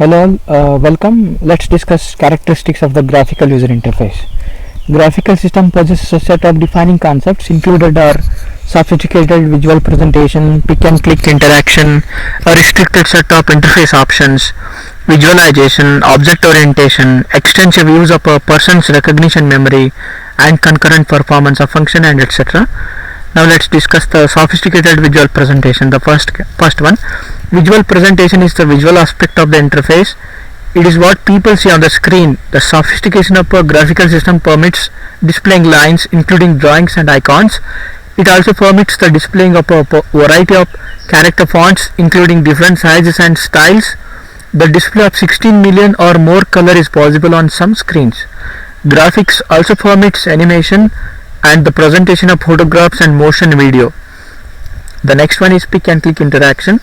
Hello, welcome. Let's discuss characteristics of the graphical user interface. Graphical system possesses a set of defining concepts. Included are sophisticated visual presentation, pick and click interaction, a restricted set of interface options, visualization, object orientation, extensive use of a person's recognition memory, and concurrent performance of function, and etc. Now let's discuss the sophisticated visual presentation. The first one. Visual presentation is the visual aspect of the interface. It is what people see on the screen. The sophistication of a graphical system permits displaying lines, including drawings and icons. It also permits the displaying of a variety of character fonts, including different sizes and styles. The display of 16 million or more color is possible on some screens. Graphics also permits animation and the presentation of photographs and motion video. The next one is pick and click interaction.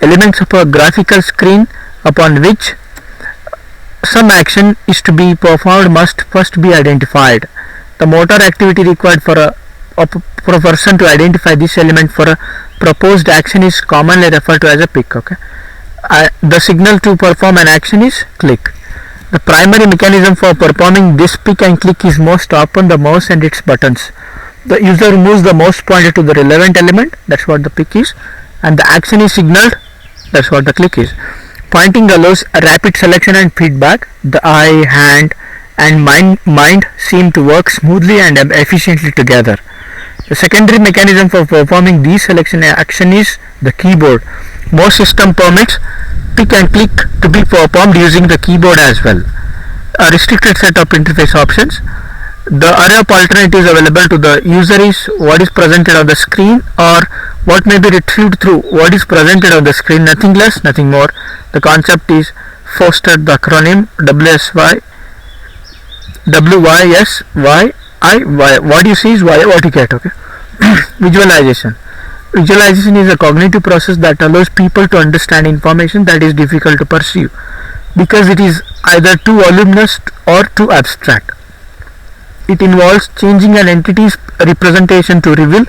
Elements of a graphical screen upon which some action is to be performed must first be identified. The motor activity required for a person to identify this element for a proposed action is commonly referred to as a pick. The signal to perform an action is click. The primary mechanism for performing this pick and click is most often the mouse and its buttons. The user moves the mouse pointer to the relevant element, that's what the pick is, and the action is signaled, that's what the click is. Pointing allows a rapid selection and feedback. The eye, hand, and mind seem to work smoothly and efficiently together. The secondary mechanism for performing these selection action is the keyboard. Most system permits pick and click to be performed using the keyboard as well. A restricted set of interface options. The array of alternatives available to the user is what is presented on the screen or what may be retrieved through what is presented on the screen, nothing less, nothing more. The concept is fostered the acronym WSY, WYSYI. What you see is what you get. Okay. Visualization. Visualization is a cognitive process that allows people to understand information that is difficult to perceive because it is either too voluminous or too abstract. It involves changing an entity's representation to reveal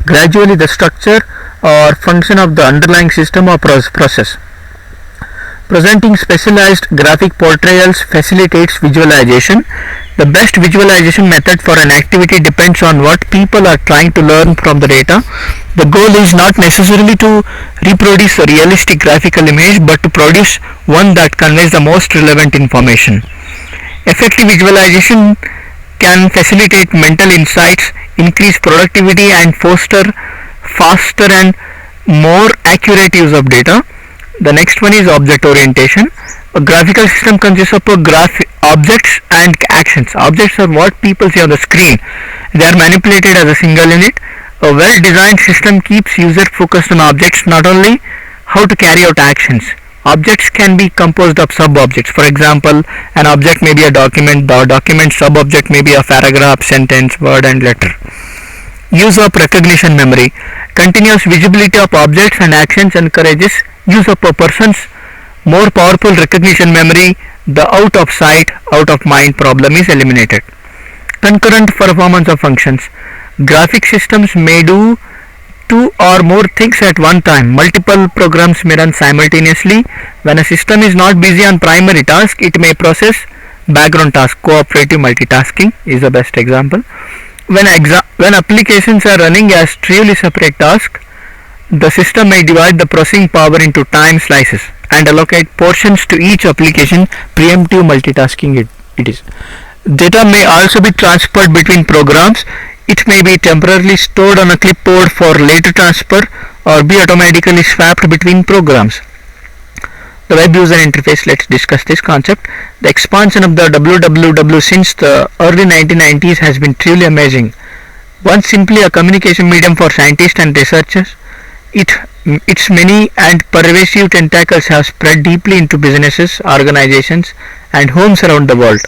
gradually the structure or function of the underlying system or process. Presenting specialized graphic portrayals facilitates visualization. The best visualization method for an activity depends on what people are trying to learn from the data. The goal is not necessarily to reproduce a realistic graphical image but to produce one that conveys the most relevant information. Effective visualization can facilitate mental insights, increase productivity, and foster faster and more accurate use of data. The next one is object orientation. A graphical system consists of objects and actions. Objects are what people see on the screen. They are manipulated as a single unit. A well-designed system keeps user focused on objects, not only how to carry out actions. Objects can be composed of sub-objects. For example, an object may be a document. The document sub-object may be a paragraph, sentence, word, and letter. Use of recognition memory. Continuous visibility of objects and actions encourages use of a person's more powerful recognition memory. The out of sight, out of mind problem is eliminated. Concurrent performance of functions. Graphic systems may do two or more things at one time. Multiple programs may run simultaneously. When a system is not busy on primary task, it may process background tasks. Cooperative multitasking is the best example. When applications are running as truly separate tasks, the system may divide the processing power into time slices and allocate portions to each application. Preemptive multitasking it is. Data may also be transferred between programs. It may be temporarily stored on a clipboard for later transfer or be automatically swapped between programs. The web user interface, let's discuss this concept. The expansion of the www since the early 1990s has been truly amazing. Once simply a communication medium for scientists and researchers, its many and pervasive tentacles have spread deeply into businesses, organizations, and homes around the world.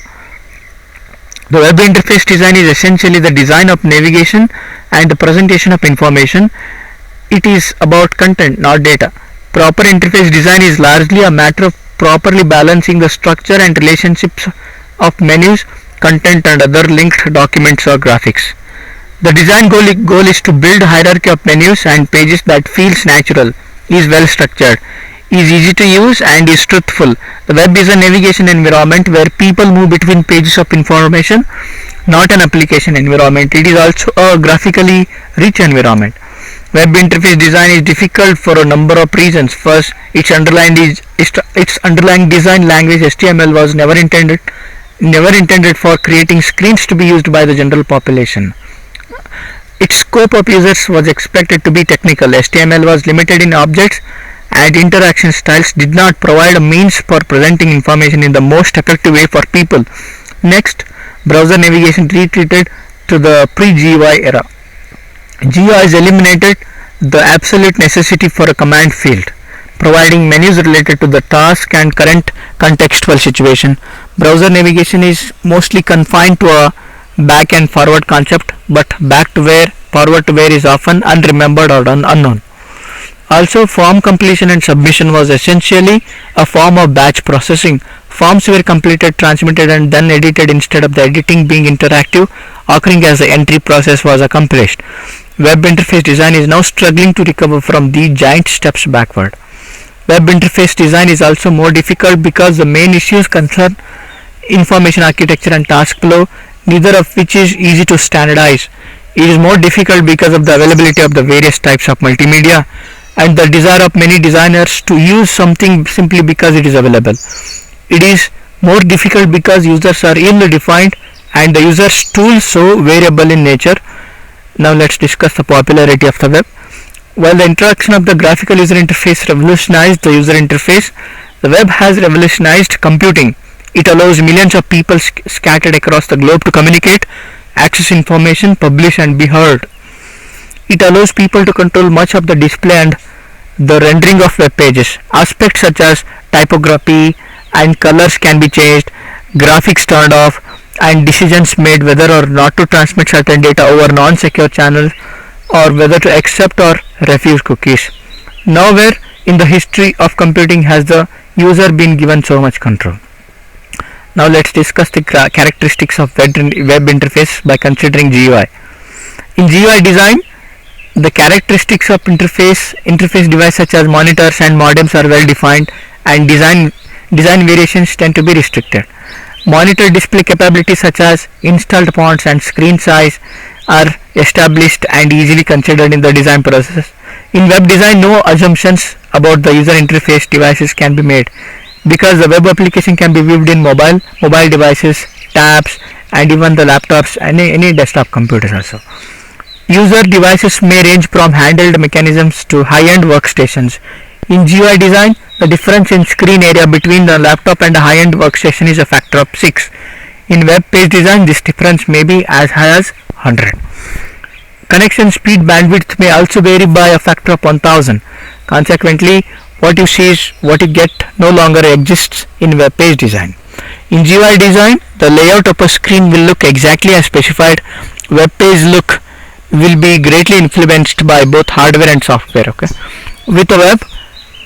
The web interface design is essentially the design of navigation and the presentation of information. It is about content, not data. Proper interface design is largely a matter of properly balancing the structure and relationships of menus, content, and other linked documents or graphics. The design goal is to build a hierarchy of menus and pages that feels natural, is well structured. is easy to use, and is truthful. The web is a navigation environment where people move between pages of information, not an application environment. It is also a graphically rich environment. Web interface design is difficult for a number of reasons. First, its underlying design language HTML was never intended for creating screens to be used by the general population. Its scope of users was expected to be technical. HTML was limited in objects, and interaction styles did not provide a means for presenting information in the most effective way for people. Next, browser navigation retreated to the pre-GUI era. GUI has eliminated the absolute necessity for a command field, providing menus related to the task and current contextual situation. Browser navigation is mostly confined to a back and forward concept, but back to where, forward to where is often unremembered or unknown. Also, form completion and submission was essentially a form of batch processing. Forms were completed, transmitted, and then edited instead of the editing being interactive, occurring as the entry process was accomplished. Web interface design is now struggling to recover from these giant steps backward. Web interface design is also more difficult because the main issues concern information architecture and task flow, neither of which is easy to standardize. It is more difficult because of the availability of the various types of multimedia and the desire of many designers to use something simply because it is available. It is more difficult because users are ill-defined and the user's tools so variable in nature. Now let's discuss the popularity of the web. While the introduction of the graphical user interface revolutionized the user interface, the web has revolutionized computing. It allows millions of people scattered across the globe to communicate, access information, publish, and be heard. It allows people to control much of the display and the rendering of web pages. Aspects such as typography and colors can be changed, graphics turned off, and decisions made whether or not to transmit certain data over non-secure channels or whether to accept or refuse cookies. Nowhere in the history of computing has the user been given so much control. Now let's discuss the characteristics of web interface by considering GUI. In GUI design, the characteristics of interface devices such as monitors and modems are well defined, and design variations tend to be restricted. Monitor display capabilities such as installed fonts and screen size are established and easily considered in the design process. In web design, no assumptions about the user interface devices can be made because the web application can be viewed in mobile devices, tabs, and even the laptops and any desktop computers also. User devices may range from handheld mechanisms to high-end workstations. In GUI design, the difference in screen area between the laptop and a high-end workstation is a factor of 6. In web page design, this difference may be as high as 100. Connection speed bandwidth may also vary by a factor of 1000. Consequently, what you see is what you get no longer exists in web page design. In GUI design, the layout of a screen will look exactly as specified. Web page look will be greatly influenced by both hardware and software. Okay, with a web,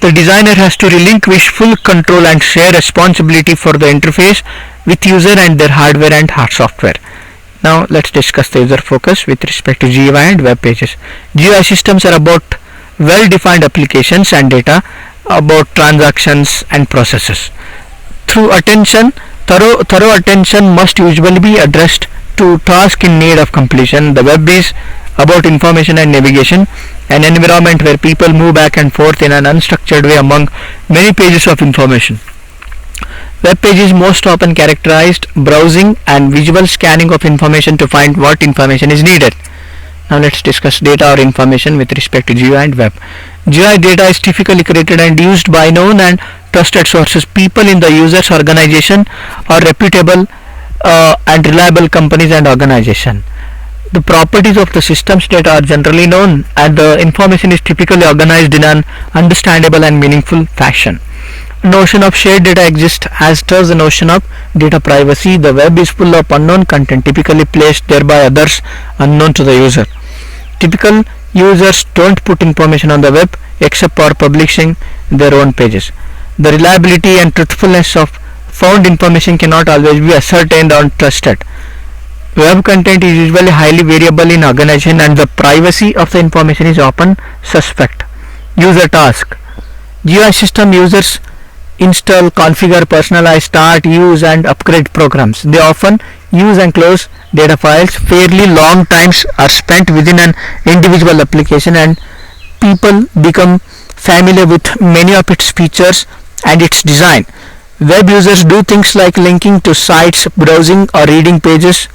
the designer has to relinquish full control and share responsibility for the interface with user and their hardware and hard software. Now let's discuss the user focus with respect to GUI and web pages. GUI systems are about well-defined applications and data, about transactions and processes. Thorough attention must usually be addressed to tasks in need of completion. The web is about information and navigation, an environment where people move back and forth in an unstructured way among many pages of information. Web page is most often characterized browsing and visual scanning of information to find what information is needed. Now let's discuss data or information with respect to GUI and web. GUI data is typically created and used by known and trusted sources. People in the user's organization or reputable and reliable companies and organizations. The properties of the system's data are generally known, and the information is typically organized in an understandable and meaningful fashion. Notion of shared data exists, as does the notion of data privacy. The web is full of unknown content, typically placed there by others unknown to the user. Typical users don't put information on the web except for publishing their own pages. The reliability and truthfulness of found information cannot always be ascertained or trusted. Web content is usually highly variable in organization, and the privacy of the information is often suspect. User task. GUI system users install, configure, personalize, start, use and upgrade programs. They often use and close data files. Fairly long times are spent within an individual application and people become familiar with many of its features and its design. Web users do things like linking to sites, browsing or reading pages,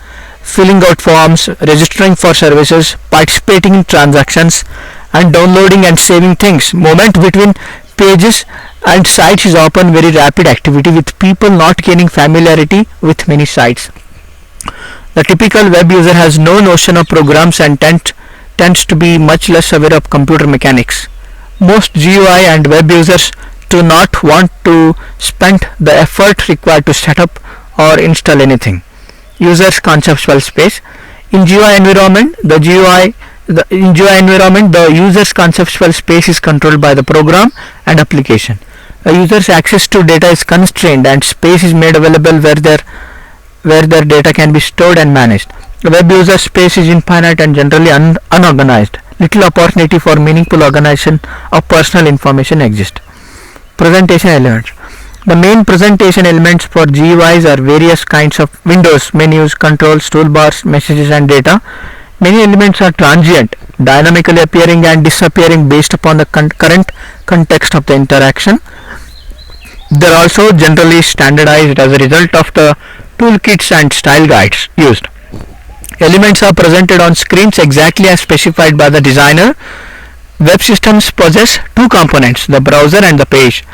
filling out forms, registering for services, participating in transactions, and downloading and saving things. Movement between pages and sites is often very rapid activity, with people not gaining familiarity with many sites. The typical web user has no notion of programs and tends to be much less aware of computer mechanics. Most GUI and web users do not want to spend the effort required to set up or install anything. User's conceptual space. In GUI environment, the user's conceptual space is controlled by the program and application. A user's access to data is constrained and space is made available where their data can be stored and managed. The web user space is infinite and generally unorganized. Little opportunity for meaningful organization of personal information exists. Presentation elements. The main presentation elements for GUIs are various kinds of windows, menus, controls, toolbars, messages and data. Many elements are transient, dynamically appearing and disappearing based upon the current context of the interaction. They are also generally standardized as a result of the toolkits and style guides used. Elements are presented on screens exactly as specified by the designer. Web systems possess two components, the browser and the page.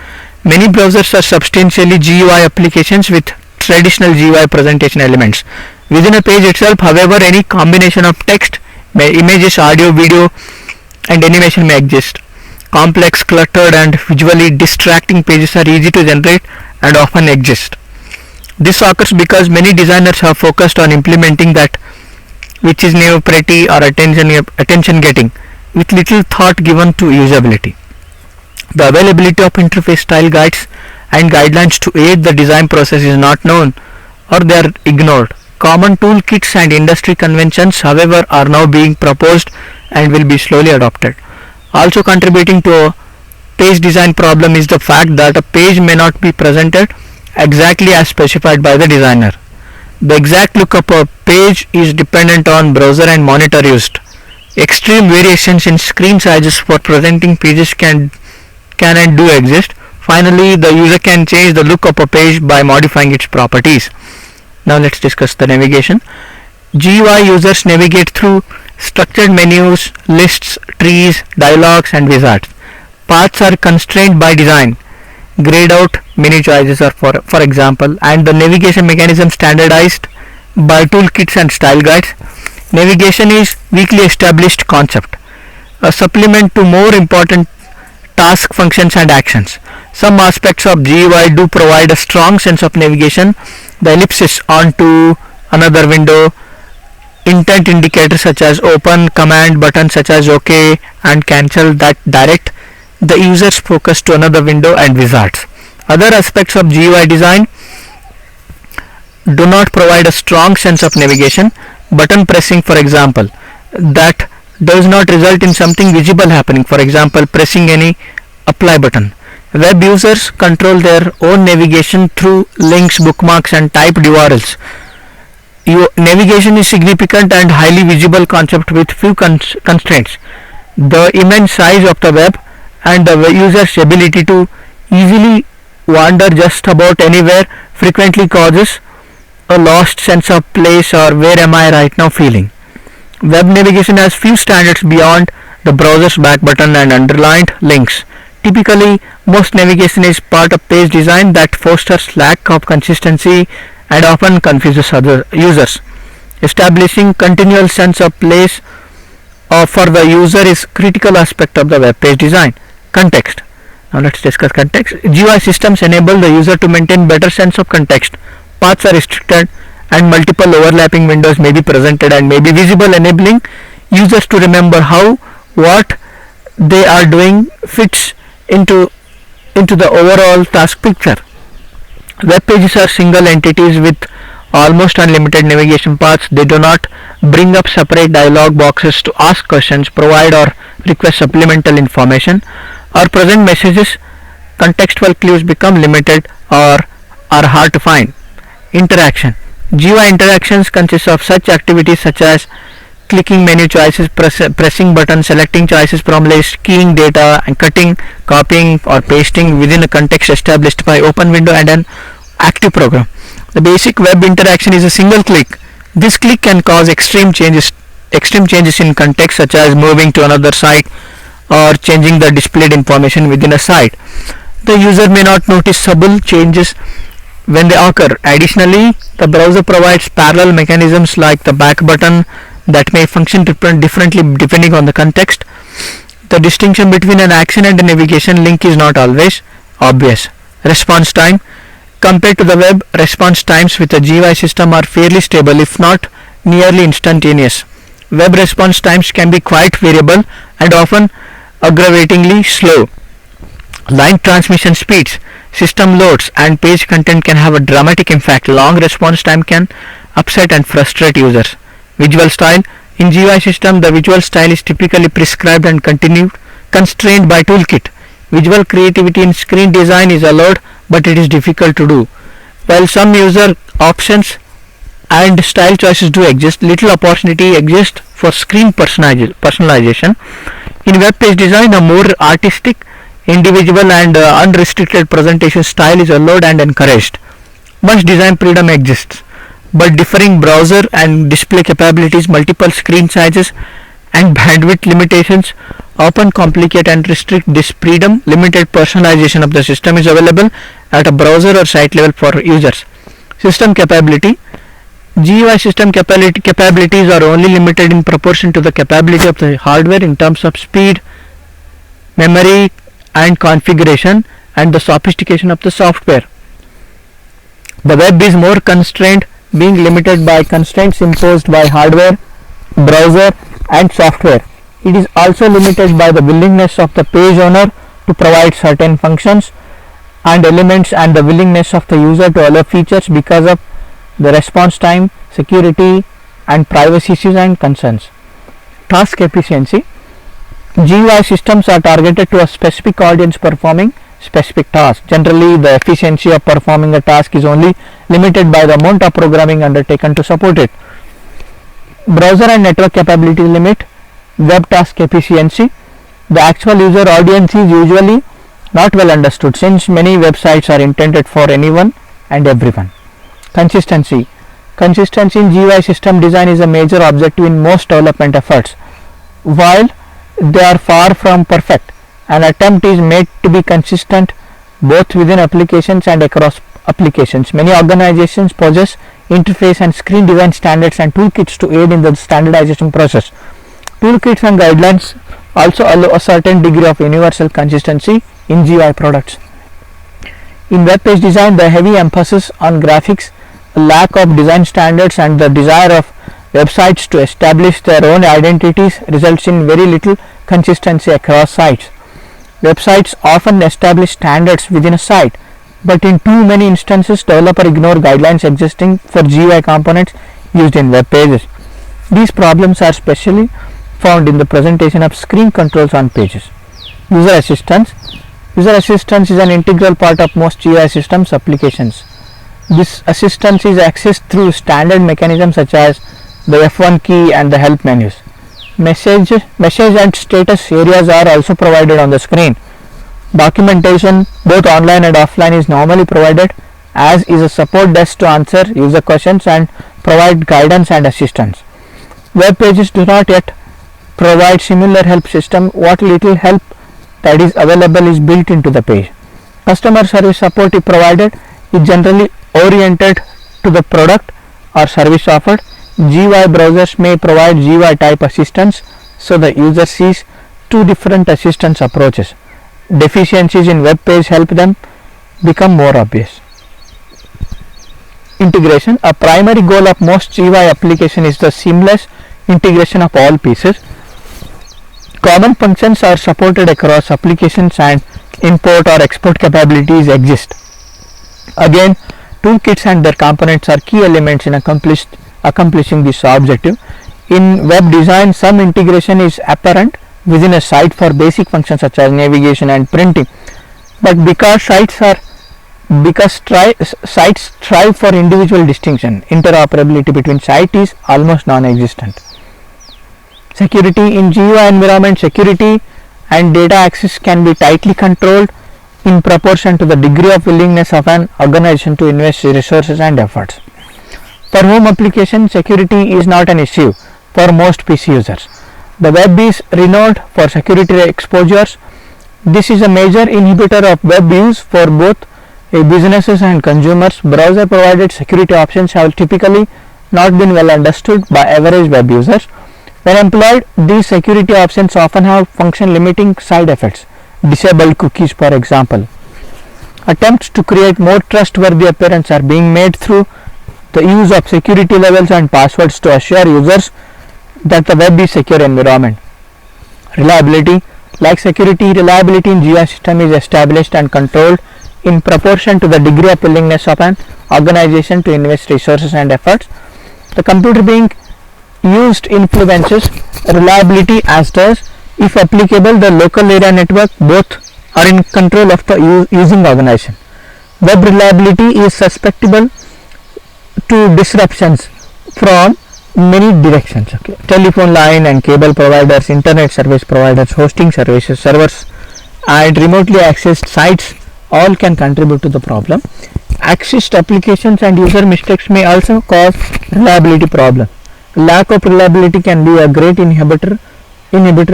Many browsers are substantially GUI applications with traditional GUI presentation elements. Within a page itself, however, any combination of text, images, audio, video and animation may exist. Complex, cluttered and visually distracting pages are easy to generate and often exist. This occurs because many designers have focused on implementing that which is new, pretty or attention getting, with little thought given to usability. The availability of interface style guides and guidelines to aid the design process is not known or they are ignored. Common toolkits and industry conventions, however, are now being proposed and will be slowly adopted. Also contributing to a page design problem is the fact that a page may not be presented exactly as specified by the designer. The exact look of a page is dependent on browser and monitor used. Extreme variations in screen sizes for presenting pages can and do exist. Finally, the user can change the look of a page by modifying its properties. Now let's discuss the navigation. GUI users navigate through structured menus, lists, trees, dialogues and wizards. Paths are constrained by design. Grayed out menu choices are for example, and the navigation mechanism standardized by toolkits and style guides. Navigation is weakly established concept, a supplement to more important task functions and actions. Some aspects of GUI do provide a strong sense of navigation. The ellipsis onto another window, intent indicators such as open, command buttons such as OK and cancel that direct the user's focus to another window and wizards. Other aspects of GUI design do not provide a strong sense of navigation. Button pressing, for example, that does not result in something visible happening, for example pressing any apply button. Web users control their own navigation through links, bookmarks and typed URLs. Navigation is significant and highly visible concept with few constraints. The immense size of the web and the user's ability to easily wander just about anywhere frequently causes a lost sense of place or where am I right now feeling. Web navigation has few standards beyond the browser's back button and underlined links. Typically, most navigation is part of page design that fosters lack of consistency and often confuses other users. Establishing continual sense of place for the user is critical aspect of the web page design. Context. Now let's discuss context. GUI systems enable the user to maintain better sense of context. Paths are restricted and multiple overlapping windows may be presented and may be visible, enabling users to remember how what they are doing fits into the overall task picture. Web pages are single entities with almost unlimited navigation paths. They do not bring up separate dialog boxes to ask questions, provide or request supplemental information, or present messages contextual clues become limited or are hard to find. Interaction. GUI interactions consist of such activities such as clicking menu choices, pressing buttons, selecting choices from list, keying data, and cutting, copying, or pasting within a context established by open window and an active program. The basic web interaction is a single click. This click can cause extreme changes in context, such as moving to another site or changing the displayed information within a site. The user may not notice subtle changes when they occur. Additionally, the browser provides parallel mechanisms like the back button that may function differently depending on the context. The distinction between an action and a navigation link is not always obvious. Response time. Compared to the web, response times with a GUI system are fairly stable, if not nearly instantaneous. Web response times can be quite variable and often aggravatingly slow. Line transmission speeds, system loads, and page content can have a dramatic impact. Long response time can upset and frustrate users. Visual style. In GUI system, the visual style is typically prescribed and constrained by toolkit. Visual creativity in screen design is allowed, but it is difficult to do. While some user options and style choices do exist, little opportunity exists for screen personalization. In web page design, a more artistic, individual, and unrestricted presentation style is allowed and encouraged. Much design freedom exists, but differing browser and display capabilities, multiple screen sizes, and bandwidth limitations often complicate and restrict this freedom. Limited personalization of the system is available at a browser or site level for users. System capability. GUI system capabilities are only limited in proportion to the capability of the hardware in terms of speed, memory, and configuration, and the sophistication of the software. The web is more constrained, being limited by constraints imposed by hardware, browser, and software. It is also limited by the willingness of the page owner to provide certain functions and elements, and the willingness of the user to allow features because of the response time, security, and privacy issues and concerns. Task efficiency. GUI systems are targeted to a specific audience performing specific tasks. Generally, the efficiency of performing a task is only limited by the amount of programming undertaken to support it. Browser and network capability limit. Web task efficiency. The actual user audience is usually not well understood, since many websites are intended for anyone and everyone. Consistency. Consistency in GUI system design is a major objective in most development efforts. While they are far from perfect, an attempt is made to be consistent both within applications and across applications. Many organizations possess interface and screen design standards and toolkits to aid in the standardization process. Toolkits and guidelines also allow a certain degree of universal consistency in GUI products. In web page design, the heavy emphasis on graphics, lack of design standards, and the desire of websites to establish their own identities results in very little consistency across sites. Websites often establish standards within a site, but in too many instances, developers ignore guidelines existing for GUI components used in web pages. These problems are especially found in the presentation of screen controls on pages. User assistance. User assistance is an integral part of most GUI systems applications. This assistance is accessed through standard mechanisms such as the F1 key and the help menus. Message and status areas are also provided on the screen. Documentation, both online and offline, is normally provided, as is a support desk to answer user questions and provide guidance and assistance. Web pages do not yet provide similar help system. What little help that is available is built into the page. Customer service support is provided is generally oriented to the product or service offered. GUI browsers may provide GUI type assistance, so the user sees two different assistance approaches. Deficiencies in web page help them become more obvious. Integration. A primary goal of most GUI application is the seamless integration of all pieces. Common functions are supported across applications and import or export capabilities exist. Again, toolkits and their components are key elements in accomplishing this objective. In web design, some integration is apparent within a site for basic functions such as navigation and printing. But sites strive for individual distinction, interoperability between sites is almost non-existent. Security in geo environment, security and data access can be tightly controlled in proportion to the degree of willingness of an organization to invest resources and efforts. For home application, security is not an issue for most PC users. The web is renowned for security exposures. This is a major inhibitor of web use for both businesses and consumers. Browser provided security options have typically not been well understood by average web users. When employed, these security options often have function limiting side effects. Disabled cookies, for example. Attempts to create more trustworthy appearance are being made through the use of security levels and passwords to assure users that the web is secure environment. Reliability. Like security, reliability in GUI system is established and controlled in proportion to the degree of willingness of an organization to invest resources and efforts. The computer being used influences reliability as does, if applicable, the local area network. Both are in control of the using organization. Web reliability is susceptible to disruptions from many directions. Okay. Telephone line and cable providers, internet service providers, hosting services, servers and remotely accessed sites all can contribute to the problem. Accessed applications and user mistakes may also cause reliability problem. Lack of reliability can be a great inhibitor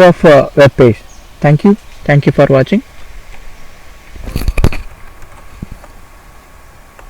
of web page. Thank you for watching.